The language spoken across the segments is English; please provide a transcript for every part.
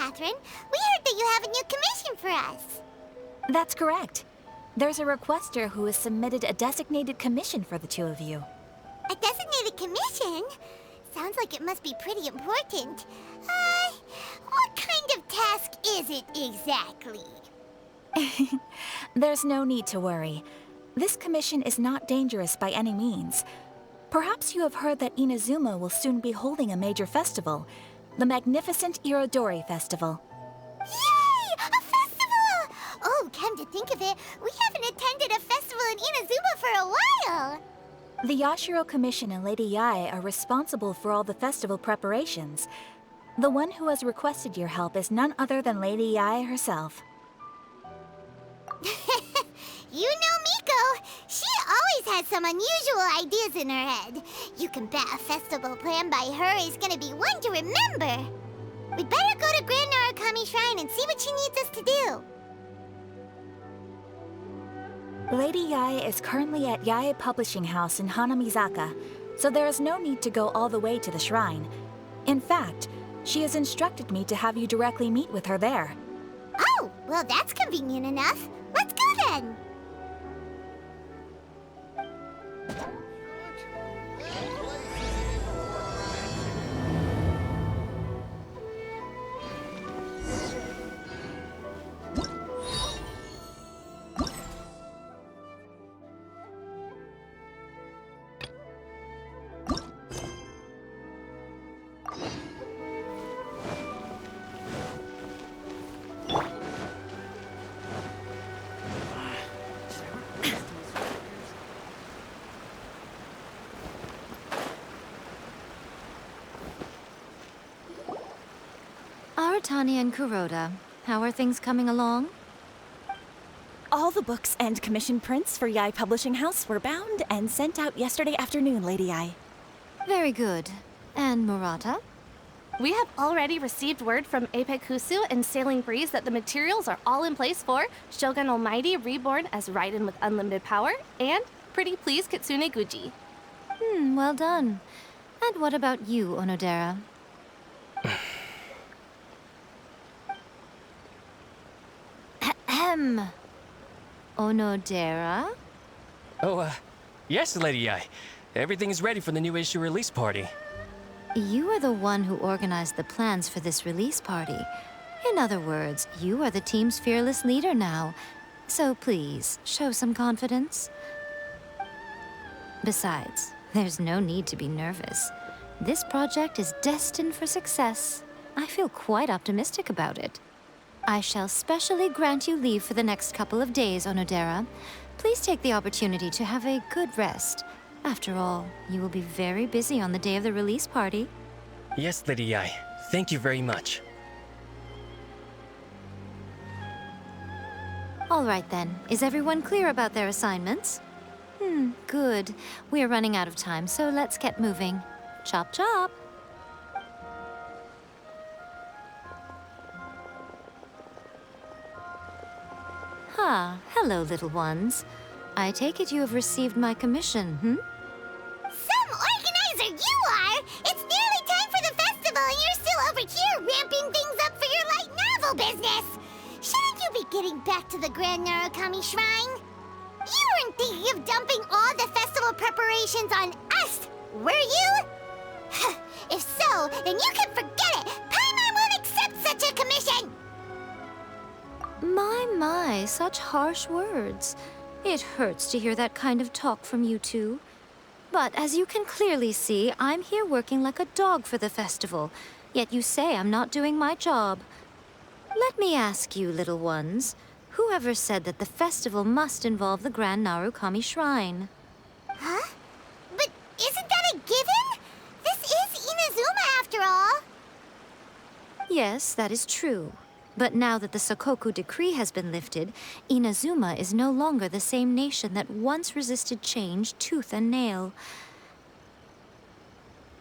Catherine. We heard that you have a new commission for us. That's correct. There's a requester who has submitted a designated commission for the two of you. A designated commission? Sounds like it must be pretty important. What kind of task is it exactly? There's no need to worry. This commission is not dangerous by any means. Perhaps you have heard that Inazuma will soon be holding a major festival, the magnificent Irodori Festival. Yay! A festival! Oh, come to think of it, we haven't attended a festival in Inazuma for a while! The Yashiro Commission and Lady Yae are responsible for all the festival preparations. The one who has requested your help is none other than Lady Yae herself. You know Miko. She always has some unusual ideas in her head. You can bet a festival planned by her is gonna be one to remember. We'd better go to Grand Narukami Shrine and see what she needs us to do. Lady Yae is currently at Yae Publishing House in Hanamizaka, so there is no need to go all the way to the shrine. In fact, she has instructed me to have you directly meet with her there. Oh, well that's convenient enough. Let's go then. Aratani and Kuroda, how are things coming along? All the books and commission prints for Yae Publishing House were bound and sent out yesterday afternoon, Lady Yae. Very good. And Murata? We have already received word from Apekusu and Sailing Breeze that the materials are all in place for Shogun Almighty reborn as Raiden with unlimited power and Pretty Please Kitsune Guji. Well done. And what about you, Onodera? Ahem. Onodera? Oh, yes, Lady Yae. Everything is ready for the new issue release party. You are the one who organized the plans for this release party. In other words, you are the team's fearless leader now. So please, show some confidence. Besides, there's no need to be nervous. This project is destined for success. I feel quite optimistic about it. I shall specially grant you leave for the next couple of days, Onodera. Please take the opportunity to have a good rest. After all, you will be very busy on the day of the release party. Yes, Lady Yae. Thank you very much. All right then. Is everyone clear about their assignments? Good. We are running out of time, so let's get moving. Chop chop! Hello, little ones. I take it you have received my commission, Some organizer you are! It's nearly time for the festival and you're still over here ramping things up for your light novel business! Shouldn't you be getting back to the Grand Narukami Shrine? You weren't thinking of dumping all the festival preparations on us, were you? If so, then you can forget it! Paimon won't accept such a commission! My, such harsh words. It hurts to hear that kind of talk from you two. But as you can clearly see, I'm here working like a dog for the festival, yet you say I'm not doing my job. Let me ask you, little ones, whoever said that the festival must involve the Grand Narukami Shrine? Huh? But isn't that a given? This is Inazuma after all. Yes, that is true. But now that the Suikou decree has been lifted, Inazuma is no longer the same nation that once resisted change tooth and nail.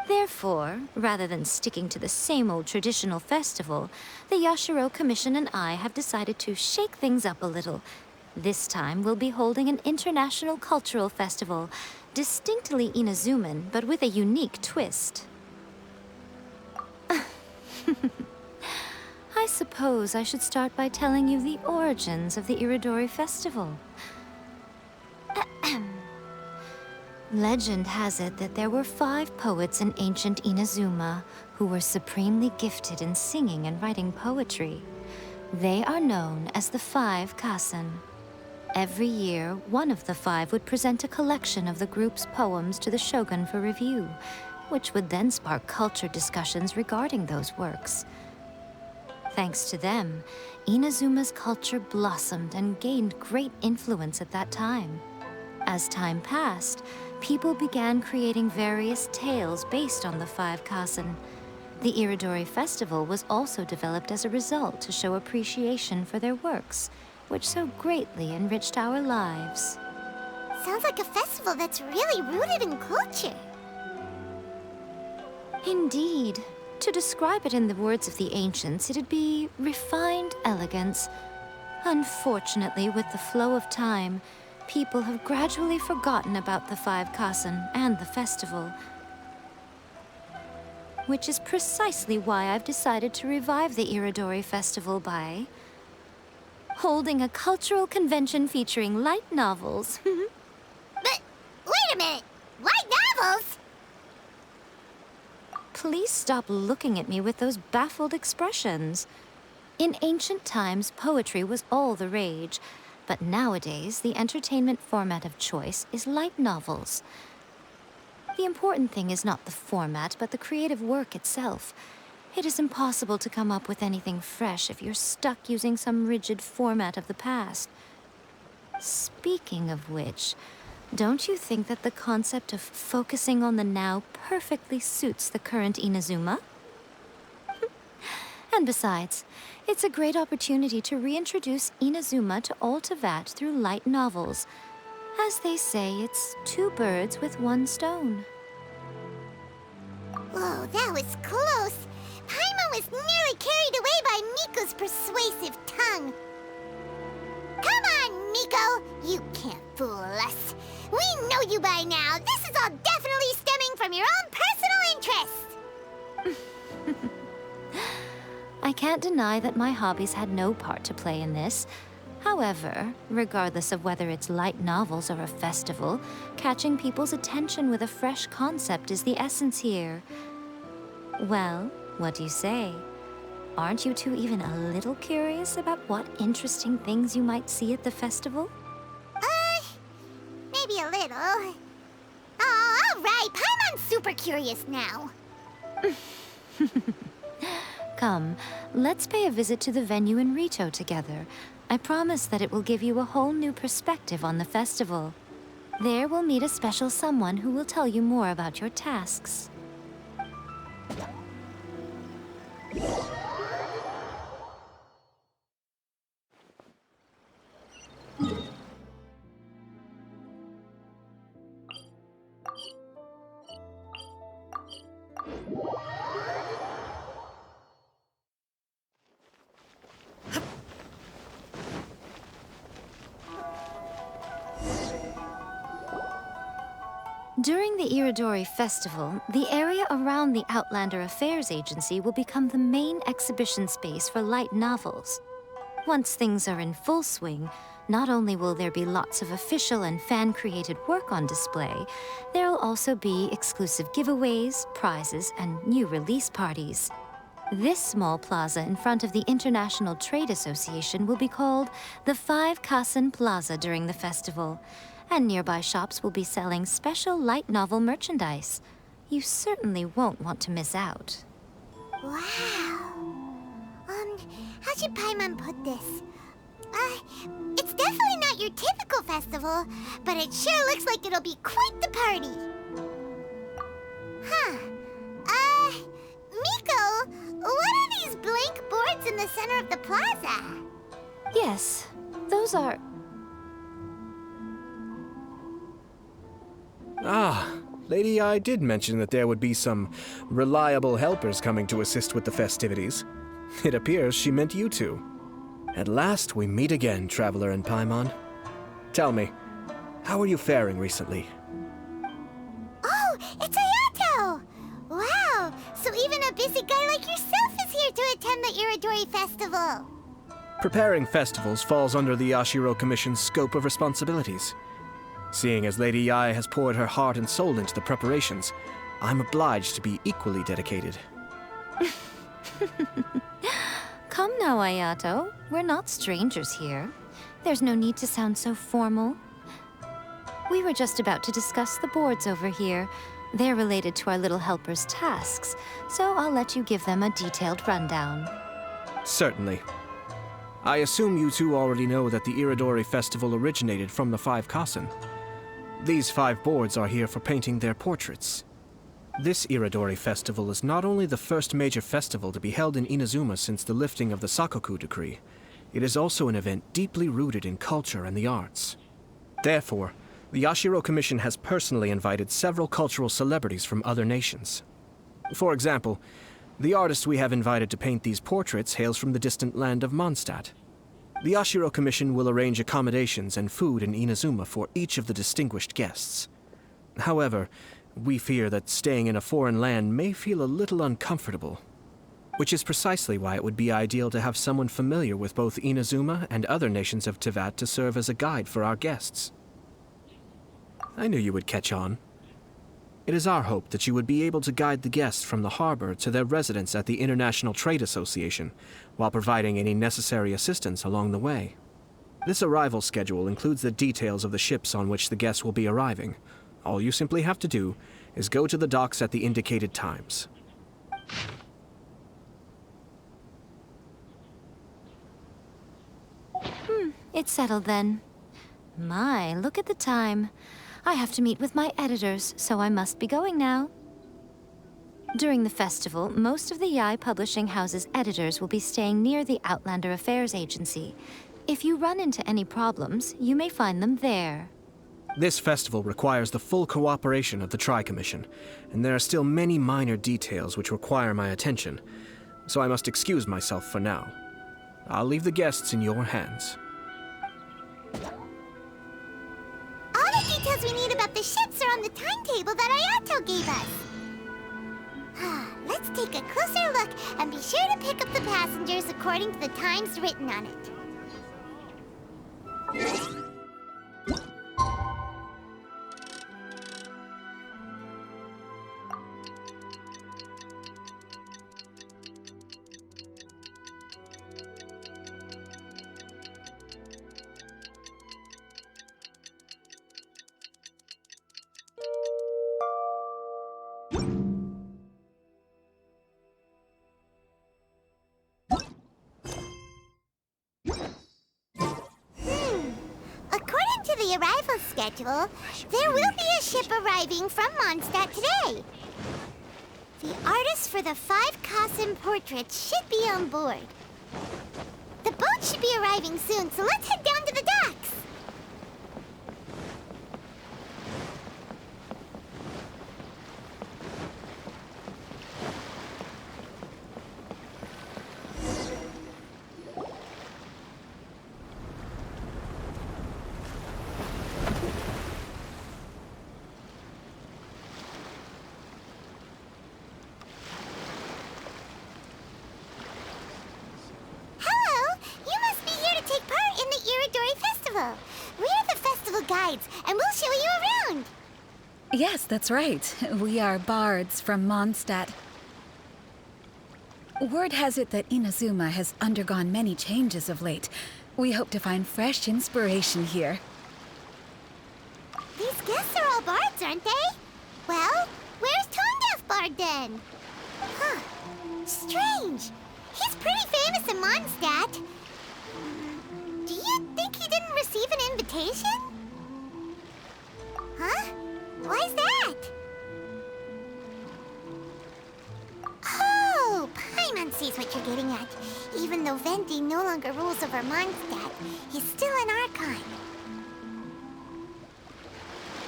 Therefore, rather than sticking to the same old traditional festival, the Yashiro Commission and I have decided to shake things up a little. This time, we'll be holding an international cultural festival, distinctly Inazuman, but with a unique twist. I I suppose I should start by telling you the origins of the Iridori Festival. Legend has it that there were 5 poets in ancient Inazuma who were supremely gifted in singing and writing poetry. They are known as the 5 Kassen. Every year, one of the 5 would present a collection of the group's poems to the shogun for review, which would then spark culture discussions regarding those works. Thanks to them, Inazuma's culture blossomed and gained great influence at that time. As time passed, people began creating various tales based on the 5 Kassen. The Iridori Festival was also developed as a result to show appreciation for their works, which so greatly enriched our lives. Sounds like a festival that's really rooted in culture. Indeed. To describe it in the words of the ancients, it'd be refined elegance. Unfortunately, with the flow of time, people have gradually forgotten about the 5 Kassen and the festival. Which is precisely why I've decided to revive the Iridori Festival by holding a cultural convention featuring light novels. But, wait a minute! Light novels? Please stop looking at me with those baffled expressions. In ancient times, poetry was all the rage, but nowadays, the entertainment format of choice is light novels. The important thing is not the format, but the creative work itself. It is impossible to come up with anything fresh if you're stuck using some rigid format of the past. Speaking of which, don't you think that the concept of focusing on the now perfectly suits the current Inazuma? And besides, it's a great opportunity to reintroduce Inazuma to all Teyvat through light novels. As they say, it's 2 birds with 1 stone. Whoa, that was close. Paimon was nearly carried away by Miko's persuasive tongue. Come on, Miko! You can't fool us. We know you by now. This is all definitely stemming from your own personal interest. I can't deny that my hobbies had no part to play in this. However, regardless of whether it's light novels or a festival, catching people's attention with a fresh concept is the essence here. Well, what do you say? Aren't you two even a little curious about what interesting things you might see at the festival? Maybe a little. Oh, all right. Paimon's super curious now. Come, let's pay a visit to the venue in Rito together. I promise that it will give you a whole new perspective on the festival. There we'll meet a special someone who will tell you more about your tasks. During the Iridori Festival, the area around the Outlander Affairs Agency will become the main exhibition space for light novels. Once things are in full swing, not only will there be lots of official and fan-created work on display, there will also be exclusive giveaways, prizes, and new release parties. This small plaza in front of the International Trade Association will be called the 5 Kassen Plaza during the festival, and nearby shops will be selling special light novel merchandise. You certainly won't want to miss out. Wow. How should Paimon put this? It's definitely not your typical festival, but it sure looks like it'll be quite the party. Huh. Miko, what are these blank boards in the center of the plaza? Yes, those are... Ah, Lady I did mention that there would be some reliable helpers coming to assist with the festivities. It appears she meant you two. At last we meet again, Traveler and Paimon. Tell me, how are you faring recently? Oh, it's Ayato! Wow, so even a busy guy like yourself is here to attend the Iridori Festival. festival? Preparing festivals falls under the Yashiro Commission's scope of responsibilities. Seeing as Lady Yae has poured her heart and soul into the preparations, I'm obliged to be equally dedicated. Come now, Ayato. We're not strangers here. There's no need to sound so formal. We were just about to discuss the boards over here. They're related to our little helper's tasks, so I'll let you give them a detailed rundown. Certainly. I assume you two already know that the Iridori Festival originated from the 5 Kasen. These 5 boards are here for painting their portraits. This Iridori Festival is not only the first major festival to be held in Inazuma since the lifting of the Sakoku decree, it is also an event deeply rooted in culture and the arts. Therefore, the Yashiro Commission has personally invited several cultural celebrities from other nations. For example, the artist we have invited to paint these portraits hails from the distant land of Mondstadt. The Yashiro Commission will arrange accommodations and food in Inazuma for each of the distinguished guests. However, we fear that staying in a foreign land may feel a little uncomfortable, which is precisely why it would be ideal to have someone familiar with both Inazuma and other nations of Teyvat to serve as a guide for our guests. I knew you would catch on. It is our hope that you would be able to guide the guests from the harbor to their residence at the International Trade Association, while providing any necessary assistance along the way. This arrival schedule includes the details of the ships on which the guests will be arriving. All you simply have to do is go to the docks at the indicated times. It's settled then. My, look at the time. I have to meet with my editors, so I must be going now. During the festival, most of the Yae Publishing House's editors will be staying near the Outlander Affairs Agency. If you run into any problems, you may find them there. This festival requires the full cooperation of the Tri-Commission, and there are still many minor details which require my attention, so I must excuse myself for now. I'll leave the guests in your hands. All the details we need about the ships are on the timetable that Ayato gave us. Let's take a closer look and be sure to pick up the passengers according to the times written on it. The arrival schedule, there will be a ship arriving from Mondstadt today. The artists for the 5 Kasen portraits should be on board. The boat should be arriving soon, so let's head down to the docks. We're the festival guides, and we'll show you around. Yes, that's right. We are bards from Mondstadt. Word has it that Inazuma has undergone many changes of late. We hope to find fresh inspiration here. These guests are all bards, aren't they? Well, where's Tondef Bard then? Huh. Strange. He's pretty famous in Mondstadt. Do you think he didn't receive an invitation? Huh? Why's that? Oh, Paimon sees what you're getting at. Even though Venti no longer rules over Mondstadt, he's still an Archon.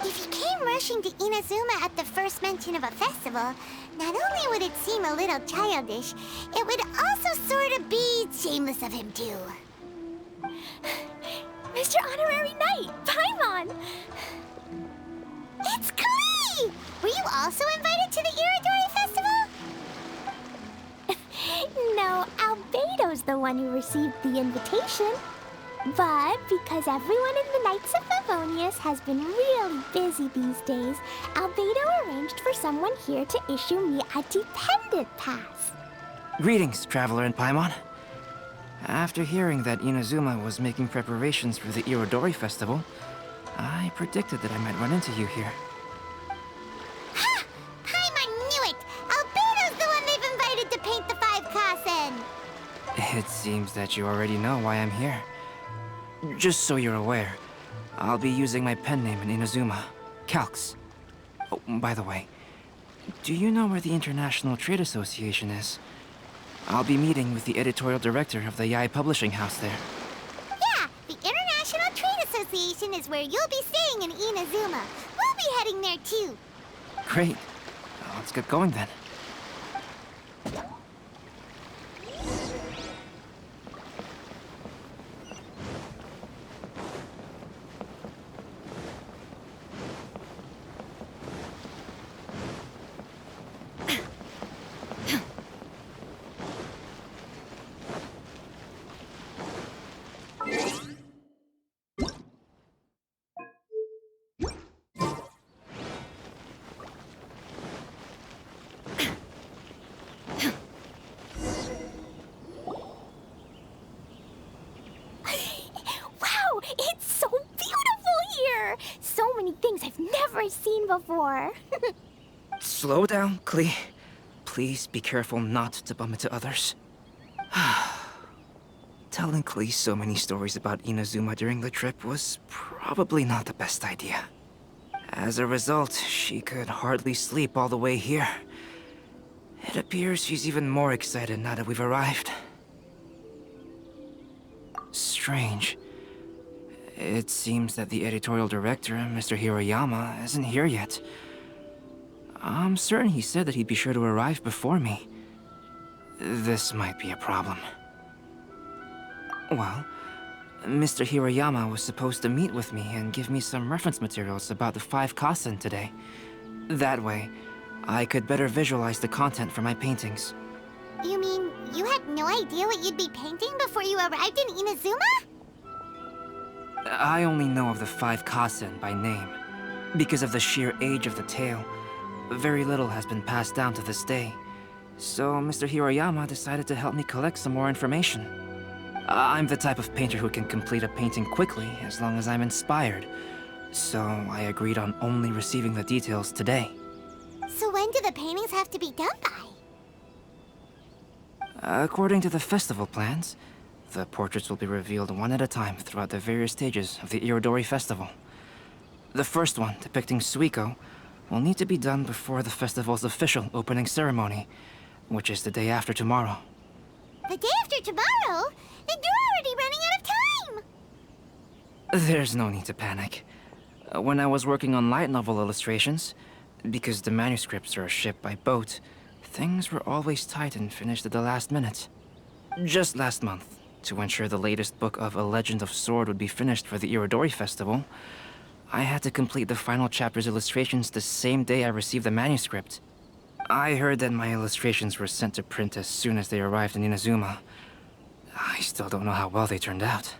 If he came rushing to Inazuma at the first mention of a festival, not only would it seem a little childish, it would also sort of be shameless of him too. Mr. Honorary Knight, Paimon! It's Klee! Were you also invited to the Iridori Festival? No, I'll Albedo's the one who received the invitation. But because everyone in the Knights of Favonius has been really busy these days, Albedo arranged for someone here to issue me a dependent pass. Greetings, Traveler in Paimon. After hearing that Inazuma was making preparations for the Irodori Festival, I predicted that I might run into you here. Ha! Paimon knew it! Albedo's the one they've invited to paint the 5 Kasen! It seems that you already know why I'm here. Just so you're aware, I'll be using my pen name in Inazuma, Calx. Oh, by the way, do you know where the International Trade Association is? I'll be meeting with the editorial director of the Yae Publishing House there. Yeah, the International Trade Association is where you'll be staying in Inazuma. We'll be heading there too. Great. Let's get going then. Wow, it's so beautiful here! So many things I've never seen before. Slow down, Klee. Please be careful not to bump into others. Telling Klee so many stories about Inazuma during the trip was probably not the best idea. As a result, she could hardly sleep all the way here. It appears she's even more excited now that we've arrived. Strange. It seems that the editorial director, Mr. Hiroyama, isn't here yet. I'm certain he said that he'd be sure to arrive before me. This might be a problem. Well, Mr. Hiroyama was supposed to meet with me and give me some reference materials about the 5 Kasen today. That way, I could better visualize the content for my paintings. You mean you had no idea what you'd be painting before you arrived in Inazuma? I only know of the 5 Kasen by name. Because of the sheer age of the tale, very little has been passed down to this day. So Mr. Hiroyama decided to help me collect some more information. I'm the type of painter who can complete a painting quickly as long as I'm inspired. So I agreed on only receiving the details today. So when do the paintings have to be done by? According to the festival plans, the portraits will be revealed one at a time throughout the various stages of the Irodori Festival. The first one, depicting Suikou, will need to be done before the festival's official opening ceremony, which is the day after tomorrow. The day after tomorrow? Then you're already running out of time! There's no need to panic. When I was working on light novel illustrations, because the manuscripts are shipped by boat, things were always tight and finished at the last minute. Just last month, to ensure the latest book of A Legend of Sword would be finished for the Irodori Festival, I had to complete the final chapter's illustrations the same day I received the manuscript. I heard that my illustrations were sent to print as soon as they arrived in Inazuma. I still don't know how well they turned out.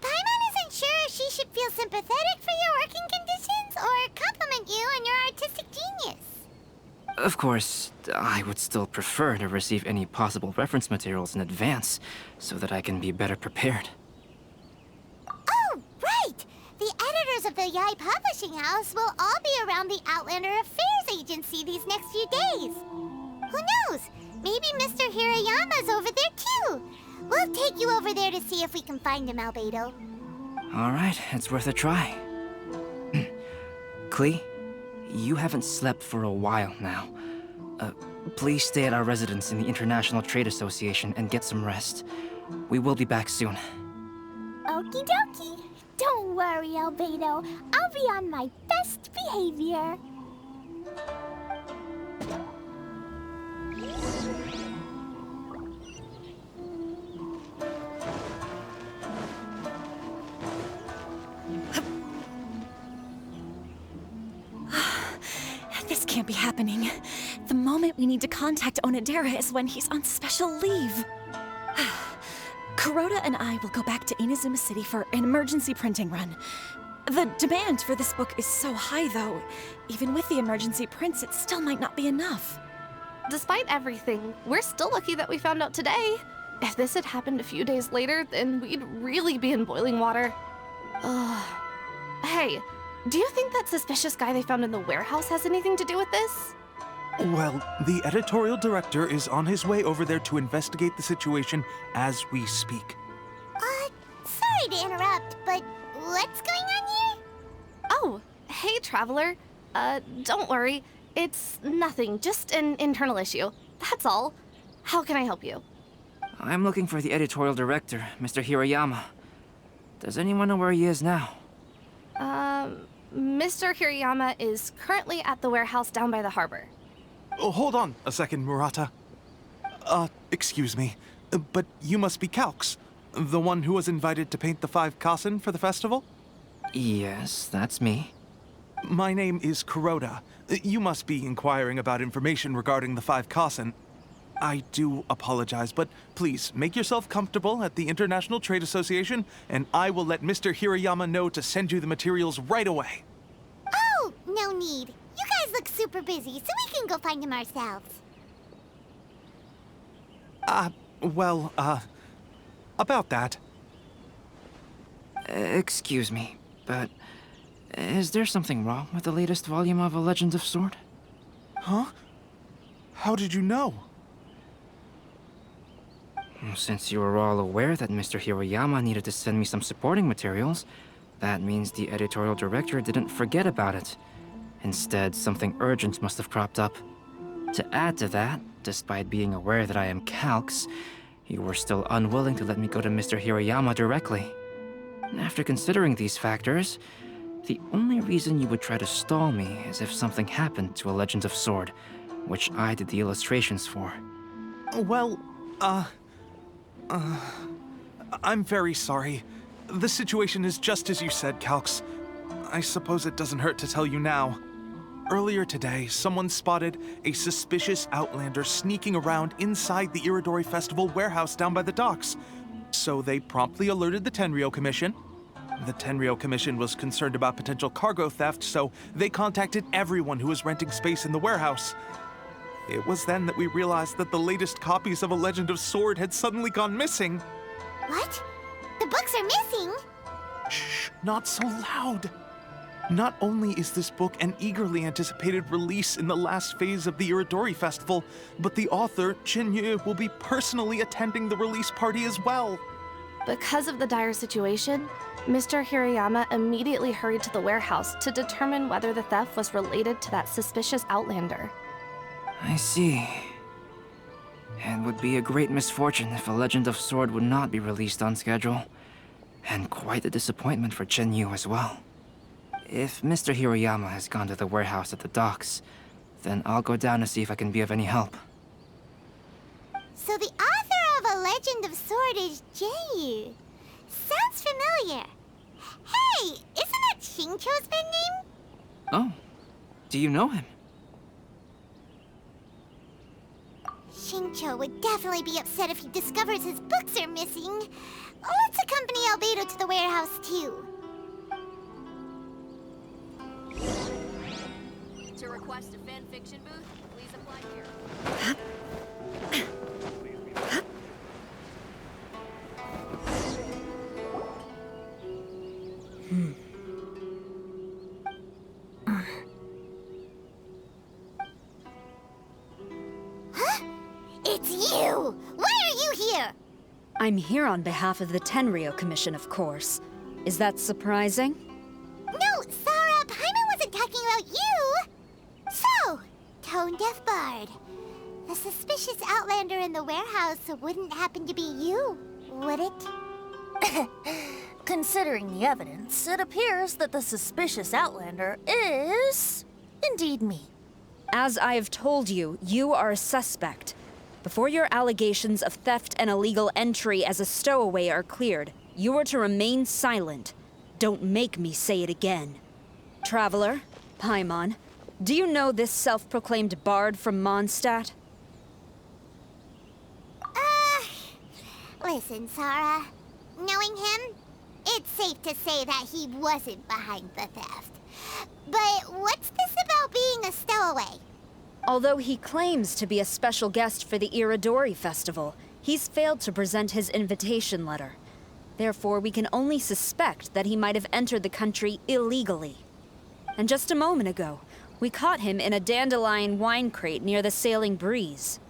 Paimon isn't sure if she should feel sympathetic for your working conditions or compliment you on your artistic genius. Of course, I would still prefer to receive any possible reference materials in advance, so that I can be better prepared. Oh, right! The editors of the Yae Publishing House will all be around the Outlander Affairs Agency these next few days. Who knows? Maybe Mr. Hiroyama's over there too. We'll take you over there to see if we can find him, Albedo. All right, it's worth a try. Klee, you haven't slept for a while now. Please stay at our residence in the International Trade Association and get some rest. We will be back soon. Okie dokie. Don't worry, Albedo. I'll be on my best behavior. can't be happening. The moment we need to contact Onodera is when he's on special leave. Kuroda and I will go back to Inazuma City for an emergency printing run. The demand for this book is so high, though. Even with the emergency prints, it still might not be enough. Despite everything, we're still lucky that we found out today. If this had happened a few days later, then we'd really be in boiling water. Hey, do you think that suspicious guy they found in the warehouse has anything to do with this? Well, the editorial director is on his way over there to investigate the situation as we speak. Sorry to interrupt, but what's going on here? Oh, hey, Traveler. Don't worry. It's nothing, just an internal issue. That's all. How can I help you? I'm looking for the editorial director, Mr. Hirayama. Does anyone know where he is now? Mr. Hirayama is currently at the warehouse down by the harbor. Oh, hold on a second, Murata. Excuse me, but you must be Calx, the one who was invited to paint the 5 kasen for the festival? Yes, that's me. My name is Kuroda. You must be inquiring about information regarding the 5 kasen. I do apologize, but please make yourself comfortable at the International Trade Association, and I will let Mr. Hirayama know to send you the materials right away. Oh, no need. You guys look super busy, so we can go find them ourselves. About that. Excuse me, but is there something wrong with the latest volume of A Legend of Sword? Huh? How did you know? Since you were all aware that Mr. Hirayama needed to send me some supporting materials, that means the editorial director didn't forget about it. Instead, something urgent must have cropped up. To add to that, despite being aware that I am Calx, you were still unwilling to let me go to Mr. Hirayama directly. After considering these factors, the only reason you would try to stall me is if something happened to A Legend of Sword, which I did the illustrations for. Well, I'm very sorry. The situation is just as you said, Calx. I suppose it doesn't hurt to tell you now. Earlier today, someone spotted a suspicious outlander sneaking around inside the Iridori Festival warehouse down by the docks. So they promptly alerted the Tenryou Commission. The Tenryou Commission was concerned about potential cargo theft, so they contacted everyone who was renting space in the warehouse. It was then that we realized that the latest copies of A Legend of Sword had suddenly gone missing. What? The books are missing? Shh, not so loud. Not only is this book an eagerly anticipated release in the last phase of the Iridori Festival, but the author, Chin-Yu, will be personally attending the release party as well. Because of the dire situation, Mr. Hirayama immediately hurried to the warehouse to determine whether the theft was related to that suspicious outlander. I see. It would be a great misfortune if A Legend of Sword would not be released on schedule. And quite a disappointment for Chen-Yu as well. If Mr. Hirayama has gone to the warehouse at the docks, then I'll go down to see if I can be of any help. So the author of A Legend of Sword is Jay. Sounds familiar. Hey, isn't that Xingqiu's pen name? Oh, do you know him? Xingqiu would definitely be upset if he discovers his books are missing. Let's accompany Albedo to the warehouse, too. To request a fanfiction booth, please apply here. Huh? It's you! Why are you here? I'm here on behalf of the Tenryou Commission, of course. Is that surprising? No, Sarah, Paimon wasn't talking about you! So, Tone-Deaf Bard. The suspicious outlander in the warehouse wouldn't happen to be you, would it? Considering the evidence, it appears that the suspicious outlander is indeed me. As I have told you, you are a suspect. Before your allegations of theft and illegal entry as a stowaway are cleared, you are to remain silent. Don't make me say it again. Traveler, Paimon, Do you know this self-proclaimed bard from Mondstadt? Listen, Sarah. Knowing him, it's safe to say that he wasn't behind the theft. But what's this about being a stowaway? Although he claims to be a special guest for the Iridori Festival, he's failed to present his invitation letter. Therefore, we can only suspect that he might have entered the country illegally. And just a moment ago, we caught him in a dandelion wine crate near the Sailing Breeze.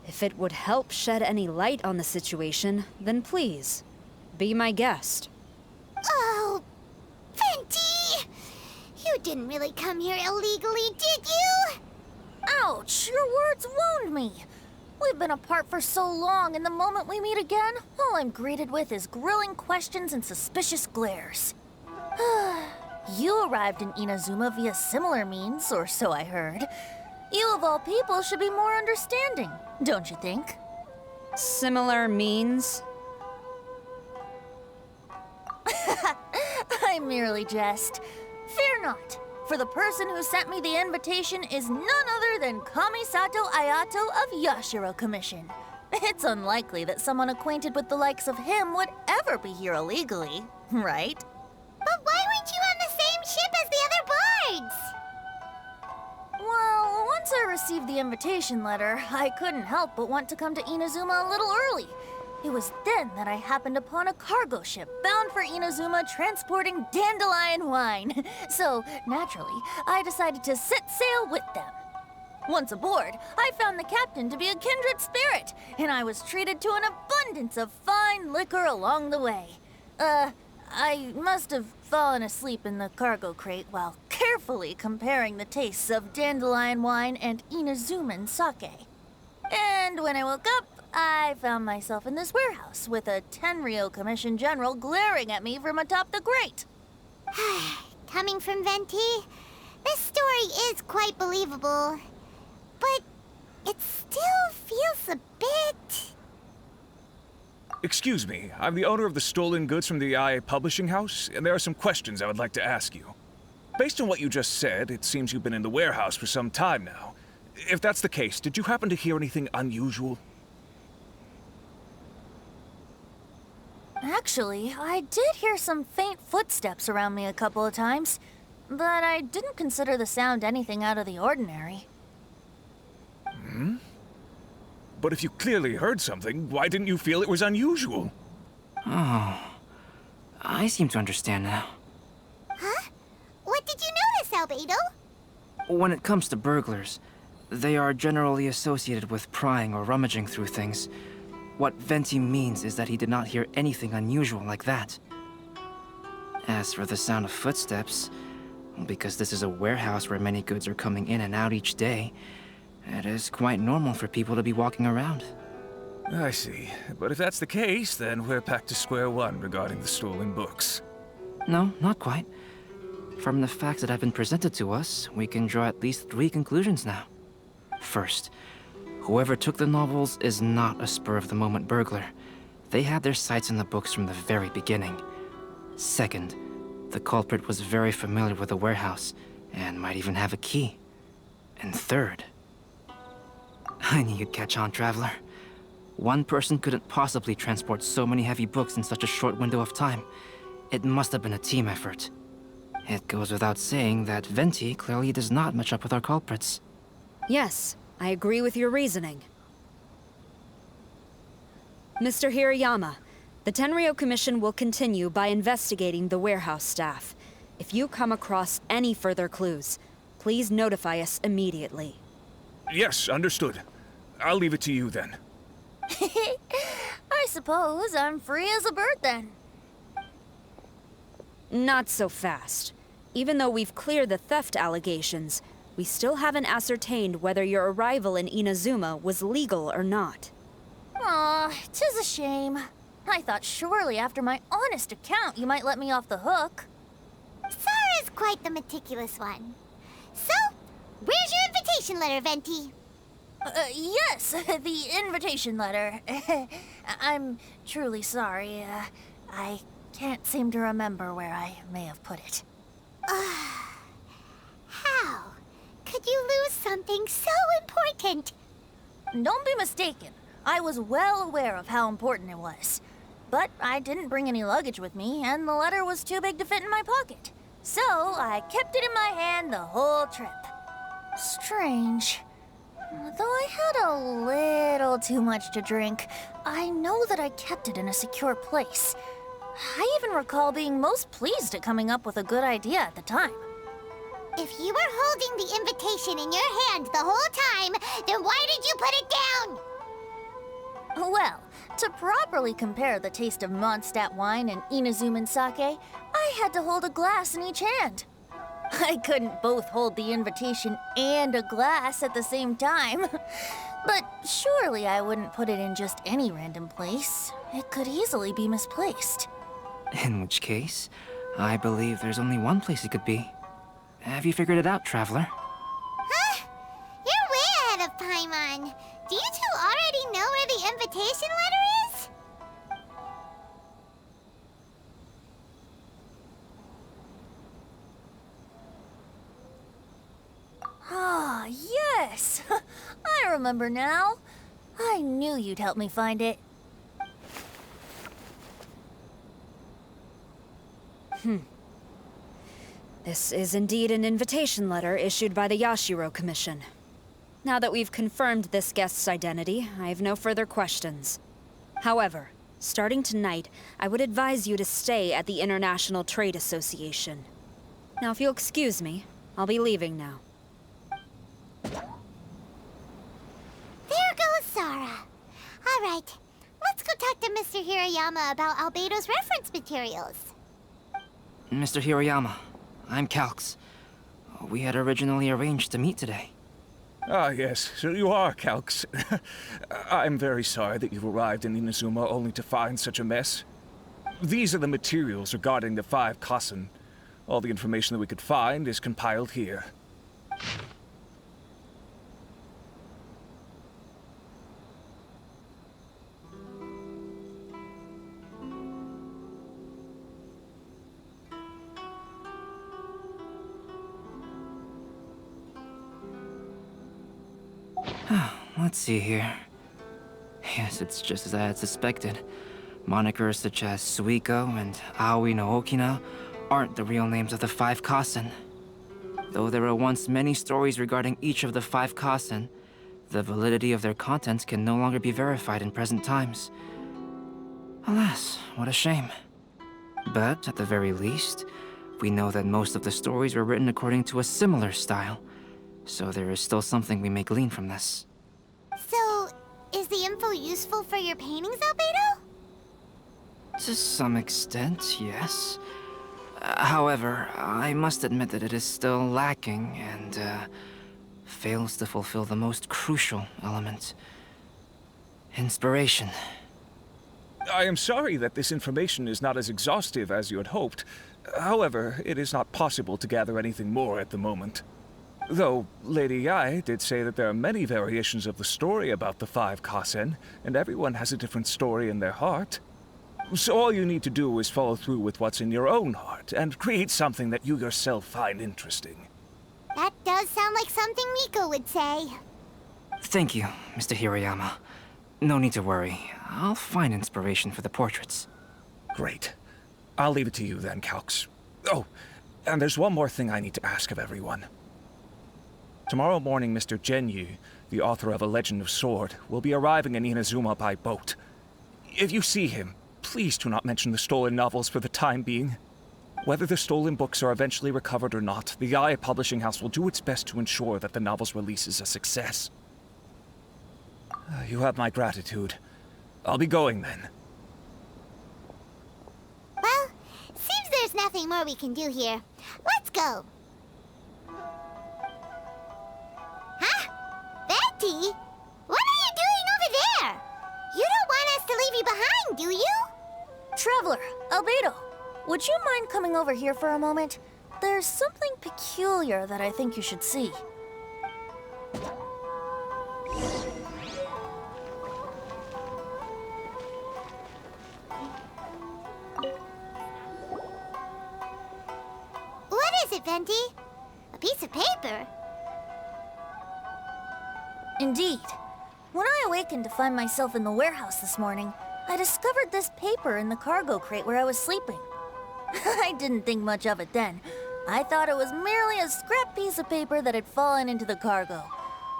If it would help shed any light on the situation, then please, be my guest. Oh, Venti! You didn't really come here illegally, did you? Ouch, your words wound me. We've been apart for so long, and the moment we meet again, all I'm greeted with is grilling questions and suspicious glares. You arrived in Inazuma via similar means, or so I heard. You of all people should be more understanding, don't you think? Similar means? I merely jest. Fear not, for the person who sent me the invitation is none other than Kamisato Ayato of Yashiro Commission. It's unlikely that someone acquainted with the likes of him would ever be here illegally, right? But why weren't you on the same ship as the other bards? Well, once I received the invitation letter, I couldn't help but want to come to Inazuma a little early. It was then that I happened upon a cargo ship bound for Inazuma transporting dandelion wine. So, naturally, I decided to set sail with them. Once aboard, I found the captain to be a kindred spirit, and I was treated to an abundance of fine liquor along the way. I must have fallen asleep in the cargo crate while carefully comparing the tastes of dandelion wine and Inazuman sake. And when I woke up, I found myself in this warehouse with a Tenryo Commission General glaring at me from atop the grate. Coming from Venti, this story is quite believable. But it still feels a bit... Excuse me, I'm the owner of the stolen goods from the IA Publishing House, and there are some questions I would like to ask you. Based on what you just said, it seems you've been in the warehouse for some time now. If that's the case, did you happen to hear anything unusual? Actually, I did hear some faint footsteps around me a couple of times, but I didn't consider the sound anything out of the ordinary. Hmm? But if you clearly heard something, why didn't you feel it was unusual? Oh, I seem to understand now. Huh? What did you notice, Albedo? When it comes to burglars, they are generally associated with prying or rummaging through things. What Venti means is that he did not hear anything unusual like that. As for the sound of footsteps, because this is a warehouse where many goods are coming in and out each day, it is quite normal for people to be walking around. I see. But if that's the case, then we're back to square one regarding the stolen books. No, not quite. From the facts that have been presented to us, we can draw at least 3 conclusions now. First, whoever took the novels is not a spur-of-the-moment burglar. They had their sights on the books from the very beginning. Second, the culprit was very familiar with the warehouse, and might even have a key. And third... I knew you'd catch on, Traveler. One person couldn't possibly transport so many heavy books in such a short window of time. It must have been a team effort. It goes without saying that Venti clearly does not match up with our culprits. Yes, I agree with your reasoning. Mr. Hirayama, the Tenryo Commission will continue by investigating the warehouse staff. If you come across any further clues, please notify us immediately. Yes, understood. I'll leave it to you then. I suppose I'm free as a bird then. Not so fast. Even though we've cleared the theft allegations, we still haven't ascertained whether your arrival in Inazuma was legal or not. Aw, 'tis a shame. I thought surely after my honest account you might let me off the hook. Sarah's quite the meticulous one. So, where's your invitation letter, Venti? Yes, the invitation letter. I'm truly sorry. I can't seem to remember where I may have put it. did you lose something so important? Don't be mistaken. I was well aware of how important it was. But I didn't bring any luggage with me, and the letter was too big to fit in my pocket. So I kept it in my hand the whole trip. Strange. Though I had a little too much to drink, I know that I kept it in a secure place. I even recall being most pleased at coming up with a good idea at the time. If you were holding the invitation in your hand the whole time, then why did you put it down? Well, to properly compare the taste of Mondstadt wine and Inazuman sake, I had to hold a glass in each hand. I couldn't both hold the invitation and a glass at the same time. But surely I wouldn't put it in just any random place. It could easily be misplaced. In which case, I believe there's only one place it could be. Have you figured it out, Traveler? Huh? You're way ahead of Paimon. Do you two already know where the invitation letter is? Ah, yes! I remember now. I knew you'd help me find it. This is indeed an invitation letter issued by the Yashiro Commission. Now that we've confirmed this guest's identity, I have no further questions. However, starting tonight, I would advise you to stay at the International Trade Association. Now, if you'll excuse me, I'll be leaving now. There goes Sara. All right, let's go talk to Mr. Hirayama about Albedo's reference materials. Mr. Hiroyama, I'm Calx. We had originally arranged to meet today. Ah, yes, so you are Calx. I'm very sorry that you've arrived in Inazuma only to find such a mess. These are the materials regarding the 5 Kassen. All the information that we could find is compiled here. Let's see here. Yes, it's just as I had suspected. Monikers such as Suikou and Aoi no Okina aren't the real names of the 5 Kassen. Though there were once many stories regarding each of the 5 Kassen, the validity of their contents can no longer be verified in present times. Alas, what a shame. But at the very least, we know that most of the stories were written according to a similar style, so there is still something we may glean from this. So, is the info useful for your paintings, Albedo? To some extent, yes. However, I must admit that it is still lacking and fails to fulfill the most crucial element. Inspiration. I am sorry that this information is not as exhaustive as you had hoped. However, it is not possible to gather anything more at the moment. Though, Lady Yae did say that there are many variations of the story about the 5 Kassen, and everyone has a different story in their heart. So all you need to do is follow through with what's in your own heart, and create something that you yourself find interesting. That does sound like something Miko would say. Thank you, Mr. Hiroyama. No need to worry. I'll find inspiration for the portraits. Great. I'll leave it to you then, Calx. Oh, and there's one more thing I need to ask of everyone. Tomorrow morning, Mr. Genyu, the author of A Legend of Sword, will be arriving in Inazuma by boat. If you see him, please do not mention the stolen novels for the time being. Whether the stolen books are eventually recovered or not, the Yae Publishing House will do its best to ensure that the novel's release is a success. You have my gratitude. I'll be going then. Well, seems there's nothing more we can do here. Let's go. Huh? Betty? What are you doing over there? You don't want us to leave you behind, do you? Traveler, Albedo, would you mind coming over here for a moment? There's something peculiar that I think you should see. What is it, Venti? A piece of paper? Indeed. When I awakened to find myself in the warehouse this morning, I discovered this paper in the cargo crate where I was sleeping. I didn't think much of it then. I thought it was merely a scrap piece of paper that had fallen into the cargo.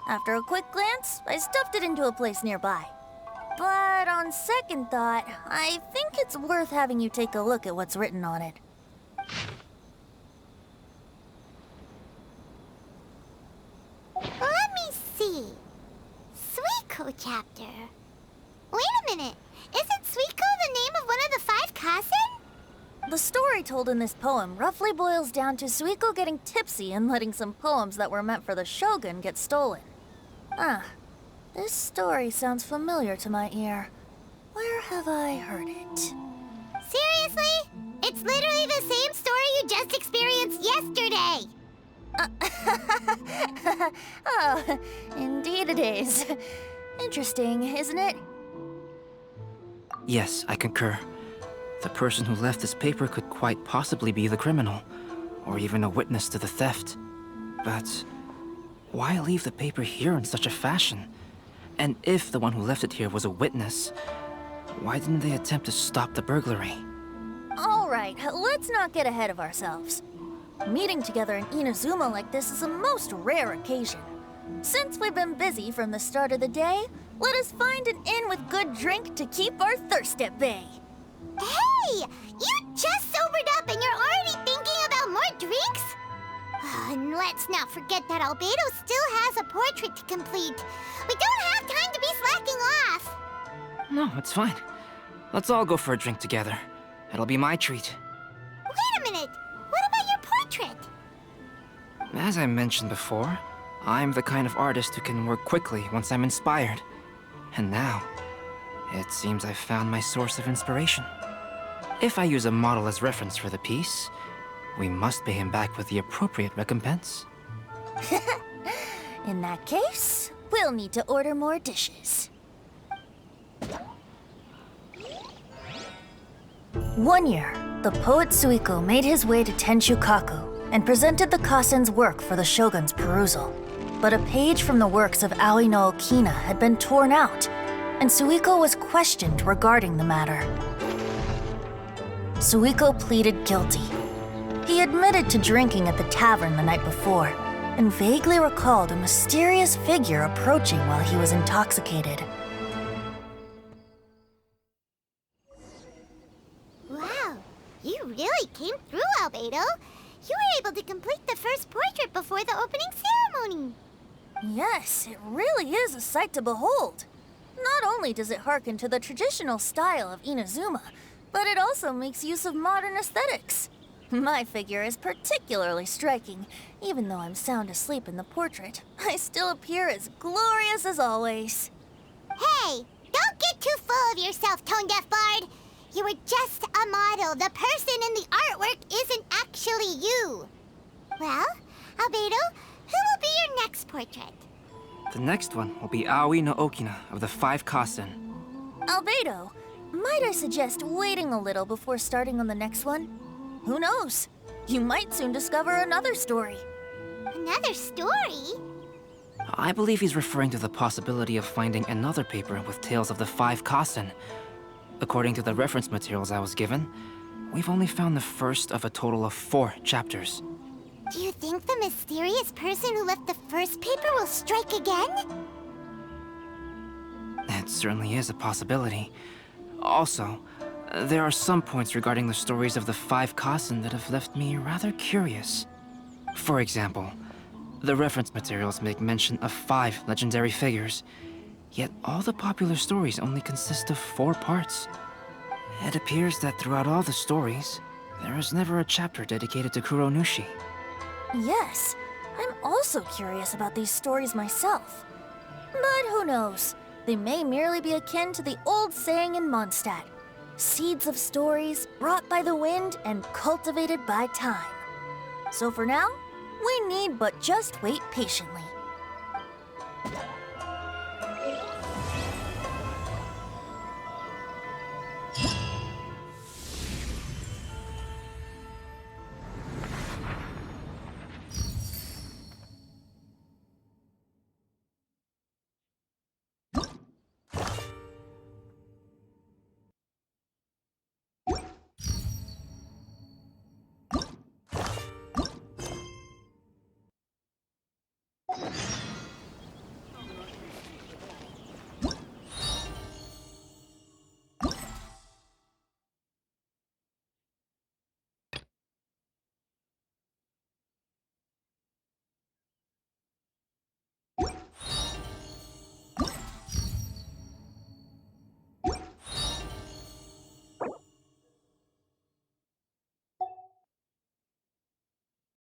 After a quick glance, I stuffed it into a place nearby. But on second thought, I think it's worth having you take a look at what's written on it. Let me see. Suikou chapter. Wait a minute. Isn't Suikou the name of one of the 5 Kasen? The story told in this poem roughly boils down to Suikou getting tipsy and letting some poems that were meant for the shogun get stolen. This story sounds familiar to my ear. Where have I heard it? Seriously? It's literally the same story you just experienced yesterday. Oh, indeed it is. Interesting, isn't it? Yes, I concur. The person who left this paper could quite possibly be the criminal, or even a witness to the theft. But why leave the paper here in such a fashion? And if the one who left it here was a witness, why didn't they attempt to stop the burglary? All right, let's not get ahead of ourselves. Meeting together in Inazuma like this is a most rare occasion. Since we've been busy from the start of the day, let us find an inn with good drink to keep our thirst at bay. Hey! You just sobered up and you're already thinking about more drinks? And let's not forget that Albedo still has a portrait to complete. We don't have time to be slacking off. No, it's fine. Let's all go for a drink together. It'll be my treat. Wait a minute. What about your portrait? As I mentioned before, I'm the kind of artist who can work quickly once I'm inspired. And now, it seems I've found my source of inspiration. If I use a model as reference for the piece, we must pay him back with the appropriate recompense. In that case, we'll need to order more dishes. One year, the poet Suikou made his way to Tenshukaku and presented the Kasen's work for the shogun's perusal. But a page from the works of Aoi no Okina had been torn out, and Suikou was questioned regarding the matter. Suikou pleaded guilty. He admitted to drinking at the tavern the night before, and vaguely recalled a mysterious figure approaching while he was intoxicated. Wow, you really came through, Albedo. You were able to complete the first portrait before the opening ceremony. Yes, it really is a sight to behold. Not only does it harken to the traditional style of Inazuma, but it also makes use of modern aesthetics. My figure is particularly striking. Even though I'm sound asleep in the portrait, I still appear as glorious as always. Hey, don't get too full of yourself, Tone-Deaf Bard. You were just a model. The person in the artwork isn't actually you. Well, Albedo, who will be your next portrait? The next one will be Aoi no Okina of the 5 Kasen. Albedo, might I suggest waiting a little before starting on the next one? Who knows? You might soon discover another story. Another story? I believe he's referring to the possibility of finding another paper with tales of the 5 Kasen. According to the reference materials I was given, we've only found the first of a total of 4 chapters. Do you think the mysterious person who left the first paper will strike again? It certainly is a possibility. Also, there are some points regarding the stories of the 5 Kasen that have left me rather curious. For example, the reference materials make mention of 5 legendary figures, yet all the popular stories only consist of 4 parts. It appears that throughout all the stories, there is never a chapter dedicated to Kuronushi. Yes, I'm also curious about these stories myself. But who knows? They may merely be akin to the old saying in Mondstadt. Seeds of stories brought by the wind and cultivated by time. So for now, we need but just wait patiently.